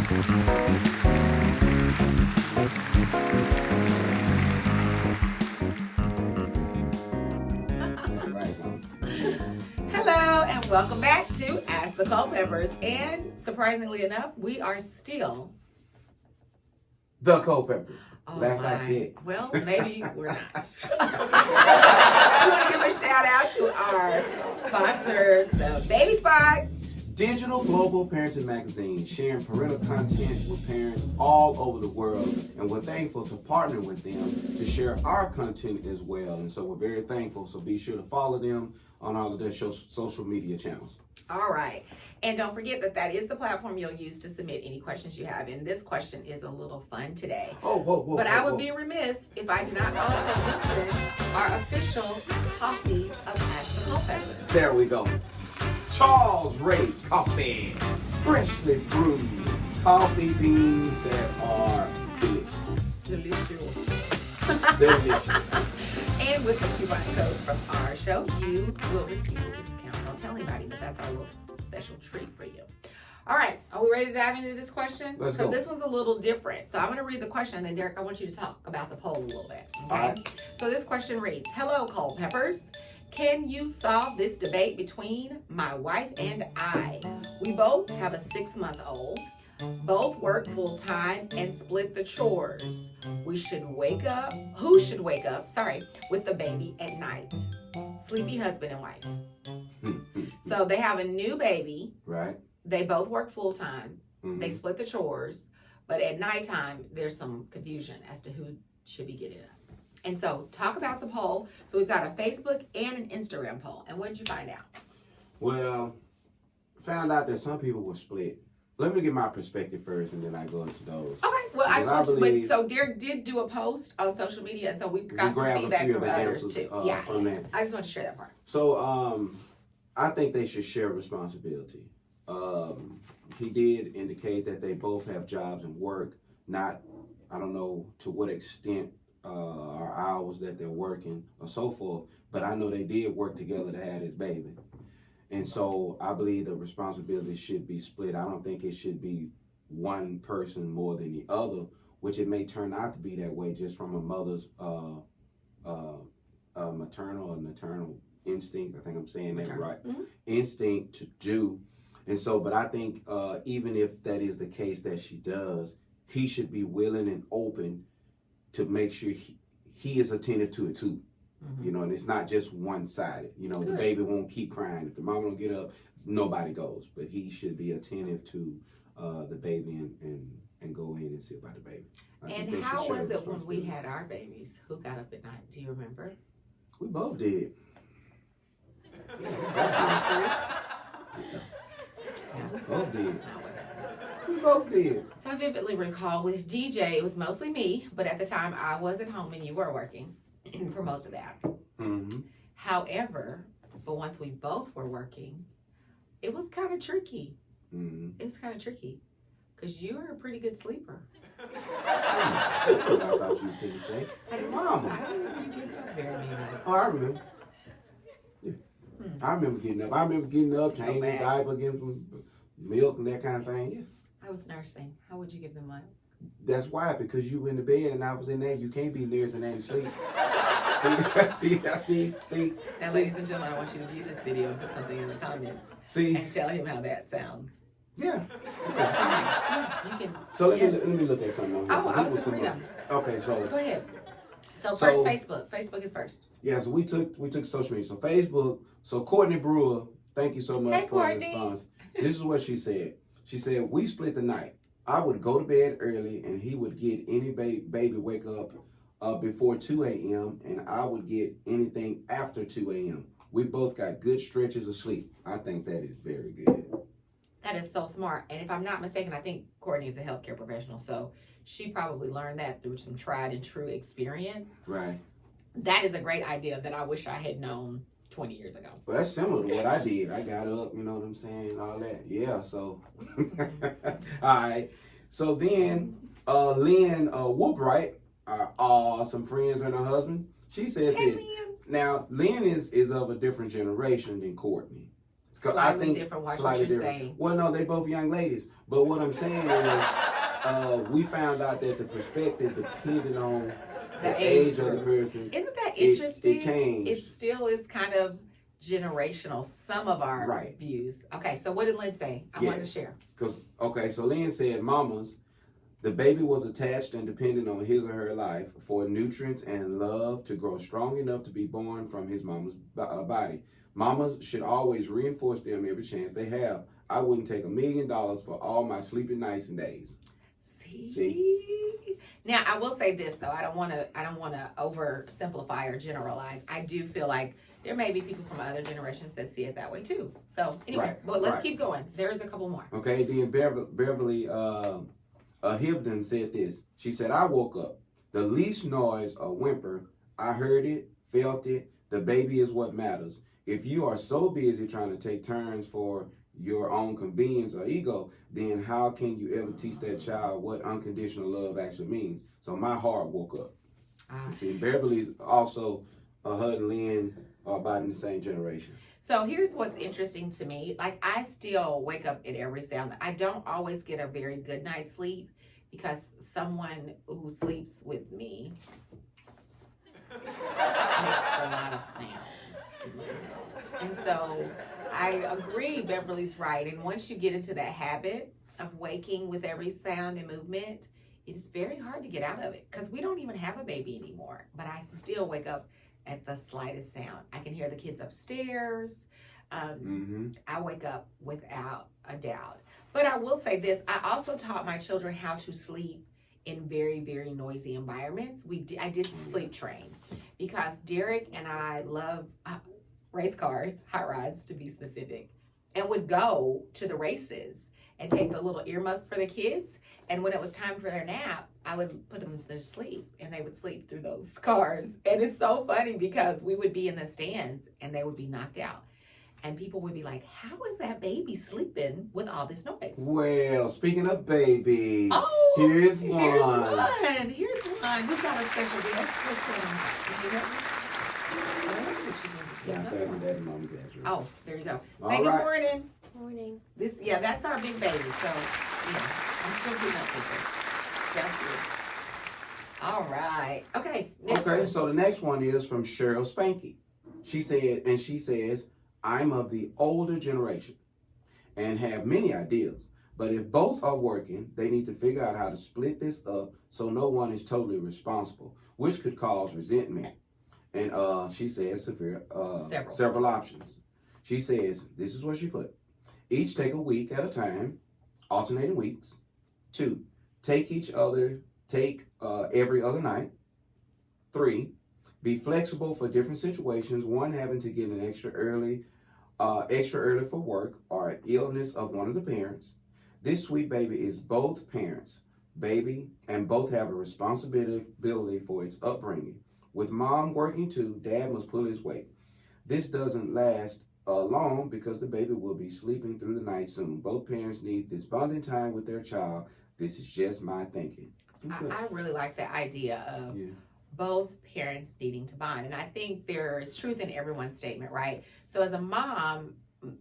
Hello and welcome back to Ask the Culpeppers. And surprisingly enough, we are still the Culpeppers. Oh Last my. I checked. Well, maybe we're not. I want to give a shout out to our sponsors, the Baby Spot. Digital Global Parenting Magazine, sharing parental content with parents all over the world, and we're thankful to partner with them to share our content as well. And so we're very thankful. So be sure to follow them on all of their social media channels. All right. And don't forget that is the platform you'll use to submit any questions you have. And this question is a little fun today. But I would be remiss if I did not also mention our official coffee of Ask the Culpeppers. There we go. Charles Ray Coffee, freshly brewed coffee beans that are delicious. Delicious. And with the coupon code from our show, you will receive a discount. Don't tell anybody, but that's our little special treat for you. All right, are we ready to dive into this question? Let's go. Because this one's a little different. So I'm going to read the question, and then Derek, I want you to talk about the poll a little bit. Okay. All right. So this question reads, hello, Culpeppers. Can you solve this debate between my wife and I? We both have a 6-month-old. Both work full time and split the chores. Who should wake up, with the baby at night? Sleepy husband and wife. So they have a new baby. Right. They both work full time. Mm-hmm. They split the chores. But at nighttime, there's some confusion as to who should be getting up. And so talk about the poll. So we've got a Facebook and an Instagram poll. And what did you find out? Well, found out that some people were split. Let me get my perspective first, and then I go into those. Okay. Well, I just want believe, to. So Derek did do a post on social media, and so we got some feedback from others too. Yeah. I just want to share that part. So, I think they should share responsibility. He did indicate that they both have jobs and work. Not, I don't know to what extent or hours that they're working or so forth, but I know they did work together to have this baby. And so I believe the responsibility should be split. I don't think it should be one person more than the other, which it may turn out to be that way just from a mother's maternal or maternal instinct. I think I'm saying that right. Mm-hmm. Instinct to do. And so, but I think even if that is the case that she does, he should be willing and open to make sure he is attentive to it too. Mm-hmm. You know, and it's not just one-sided. You know, Good. The baby won't keep crying. If the mama don't get up, nobody goes. But he should be attentive to the baby and go in and see about the baby. And how was it when we had our babies? Who got up at night? Do you remember? We both did. Both did. We both did. So I vividly recall with DJ, it was mostly me, but at the time I was at home and you were working for most of that. Mm-hmm. However, but once we both were working, it was kind of tricky. Mm-hmm. It was kind of tricky because you were a pretty good sleeper. I thought you was going to say, hey, mama. I don't remember you getting up very many. Oh, I remember. Yeah. I remember getting up. I remember getting up, changing the diaper, getting some milk and that kind of thing. Yeah. I was nursing. How would you give them milk? That's why, because you were in the bed and I was in there. You can't be nursing and sleep. See. Now, ladies and gentlemen, I want you to view this video and put something in the comments. See. And tell him how that sounds. Yeah. You can. So let me look at something. Oh, I was going to read them. Okay, so. Go ahead. So first, Facebook. Facebook is first. Yeah, so we took social media. So Facebook. So Courtney Brewer, thank you so much for the response. This is what she said. She said, we split the night. I would go to bed early and he would get any baby wake up before 2 a.m. and I would get anything after 2 a.m. We both got good stretches of sleep. I think that is very good. That is so smart. And if I'm not mistaken, I think Courtney is a healthcare professional. So she probably learned that through some tried and true experience. Right. That is a great idea that I wish I had known 20 years ago. Well, that's similar to what I did. I got up, you know what I'm saying, all that. Yeah, so. All right. So then, Lynn Woolbright, our awesome friends and her husband, she said this. Lynn. Now, Lynn is of a different generation than Courtney. Slightly different, watch what you're saying. Well, no, they both young ladies. But what I'm saying is, we found out that the perspective depended on the age of the person. Isn't that interesting? It changed. It still is kind of generational, some of our Right. views. Okay, so what did Lynn say? I wanted to share. So Lynn said, mamas, the baby was attached and dependent on his or her life for nutrients and love to grow strong enough to be born from his mama's body. Mamas should always reinforce them every chance they have. I wouldn't take $1 million for all my sleeping nights and days. See? Now I will say this though, I don't want to oversimplify or generalize. I do feel like there may be people from other generations that see it that way too. So anyway, but let's keep going. There's a couple more. Okay, then Beverly Hibden said this. She said, I woke up. The least noise or whimper, I heard it, felt it. The baby is what matters. If you are so busy trying to take turns for your own convenience or ego, then how can you ever teach that child what unconditional love actually means? So my heart woke up. See, Beverly's also her and Lynn are about in the same generation. So here's what's interesting to me. Like, I still wake up at every sound. I don't always get a very good night's sleep because someone who sleeps with me makes a lot of sounds. And so I agree, Beverly's right. And once you get into that habit of waking with every sound and movement, it is very hard to get out of it because we don't even have a baby anymore. But I still wake up at the slightest sound. I can hear the kids upstairs. I wake up without a doubt. But I will say this, I also taught my children how to sleep in very, very noisy environments. I did sleep train because Derek and I love race cars, hot rods to be specific, and would go to the races and take the little earmuffs for the kids. And when it was time for their nap, I would put them to sleep and they would sleep through those cars. And it's so funny because we would be in the stands and they would be knocked out. And people would be like, how is that baby sleeping with all this noise? Well, speaking of baby, here's one. Here's one. We've got a special guest. Oh, there you go. Say good morning. Morning. That's our big baby. So, I'm still getting up with her. That's good. All right. Okay. So the next one is from Cheryl Spanky. She says, I'm of the older generation and have many ideas. But if both are working, they need to figure out how to split this up so no one is totally responsible, which could cause resentment. And she says several options. She says, this is what she put. Each take a week at a time, alternating weeks. 2, take every other night. 3, be flexible for different situations, one having to get in extra early for work or illness of one of the parents. This sweet baby is both parents, baby, and both have a responsibility for its upbringing. With mom working too, dad must pull his weight. This doesn't last long because the baby will be sleeping through the night soon. Both parents need this bonding time with their child. This is just my thinking. I really like the idea of both parents needing to bond. And I think there is truth in everyone's statement, right? So as a mom,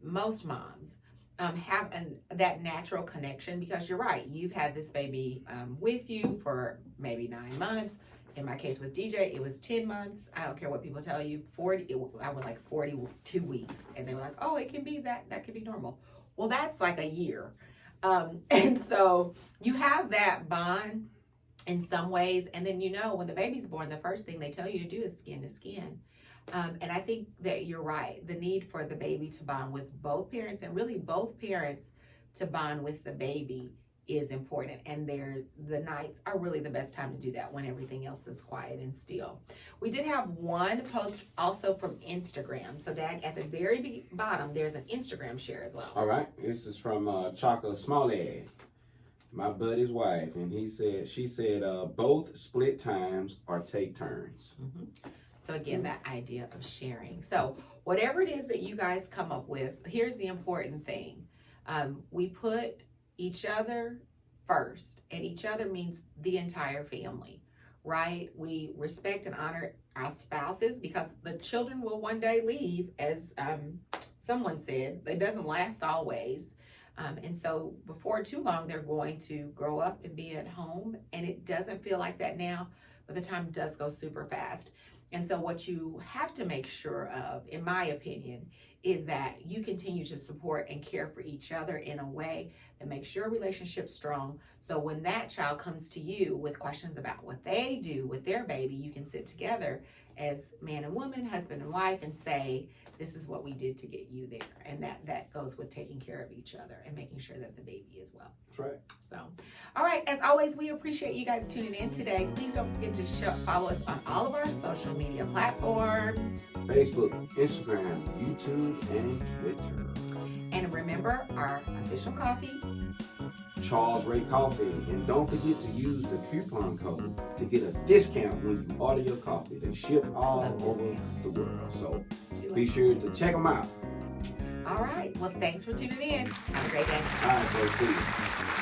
most moms have that natural connection because you're right. You've had this baby with you for maybe 9 months. In my case with DJ, it was 10 months. I don't care what people tell you. I went like 42 weeks. And they were like, oh, it can be that can be normal. Well, that's like a year. And so you have that bond in some ways. And then, when the baby's born, the first thing they tell you to do is skin to skin. And I think that you're right. The need for the baby to bond with both parents and really both parents to bond with the baby is important. And the nights are really the best time to do that when everything else is quiet and still. We did have one post also from Instagram. So Dad, at the very bottom, there's an Instagram share as well. All right. This is from Chaka Smalley, my buddy's wife. And she said, both split times or take turns. Mm-hmm. So again, that idea of sharing. So whatever it is that you guys come up with, here's the important thing. We put each other first, and each other means the entire family, right? We respect and honor our spouses because the children will one day leave, as someone said, it doesn't last always. And so before too long, they're going to grow up and be at home. And it doesn't feel like that now, but the time does go super fast. And so what you have to make sure of, in my opinion, is that you continue to support and care for each other in a way that makes your relationship strong. So when that child comes to you with questions about what they do with their baby, you can sit together as man and woman, husband and wife, and say, this is what we did to get you there. And that goes with taking care of each other and making sure that the baby is well. That's right. So, all right, as always, we appreciate you guys tuning in today. Please don't forget to follow us on all of our social media platforms. Facebook, Instagram, YouTube, and Twitter. And remember, our official coffee, Charles Ray Coffee. And don't forget to use the coupon code to get a discount when you order your coffee. They ship all over the world. So be sure to check them out. All right. Well, thanks for tuning in. Have a great day. All right, so see you.